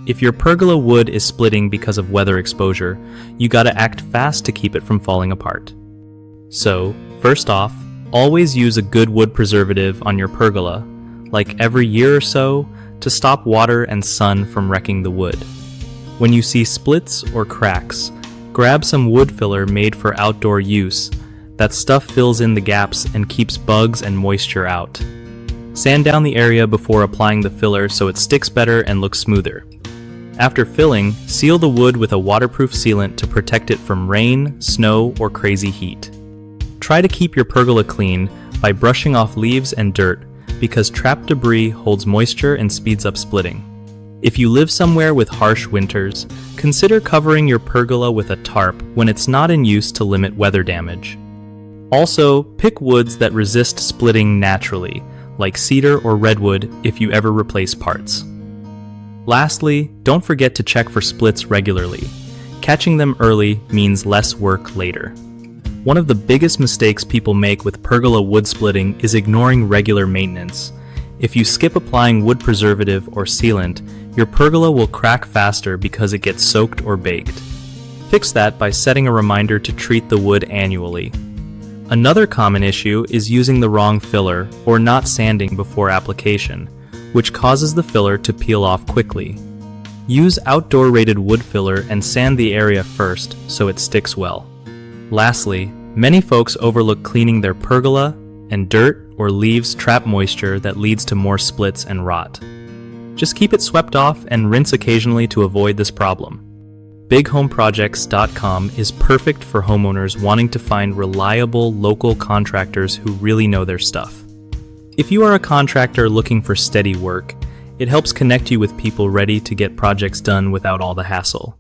If your pergola wood is splitting because of weather exposure, you gotta act fast to keep it from falling apart. So, first off, always use a good wood preservative on your pergola, like every year or so, to stop water and sun from wrecking the wood. When you see splits or cracks, grab some wood filler made for outdoor use. That stuff fills in the gaps and keeps bugs and moisture out. Sand down the area before applying the filler so it sticks better and looks smoother. After filling, seal the wood with a waterproof sealant to protect it from rain, snow, or crazy heat. Try to keep your pergola clean by brushing off leaves and dirt because trapped debris holds moisture and speeds up splitting. If you live somewhere with harsh winters, consider covering your pergola with a tarp when it's not in use to limit weather damage. Also, pick woods that resist splitting naturally, like cedar or redwood if you ever replace parts. Lastly, don't forget to check for splits regularly. Catching them early means less work later. One of the biggest mistakes people make with pergola wood splitting is ignoring regular maintenance. If you skip applying wood preservative or sealant, your pergola will crack faster because it gets soaked or baked. Fix that by setting a reminder to treat the wood annually. Another common issue is using the wrong filler or not sanding before application, which causes the filler to peel off quickly. Use outdoor rated wood filler and sand the area first so it sticks well. Lastly, many folks overlook cleaning their pergola, and dirt or leaves trap moisture that leads to more splits and rot. Just keep it swept off and rinse occasionally to avoid this problem. BigHomeProjects.com is perfect for homeowners wanting to find reliable local contractors who really know their stuff. If you are a contractor looking for steady work, it helps connect you with people ready to get projects done without all the hassle.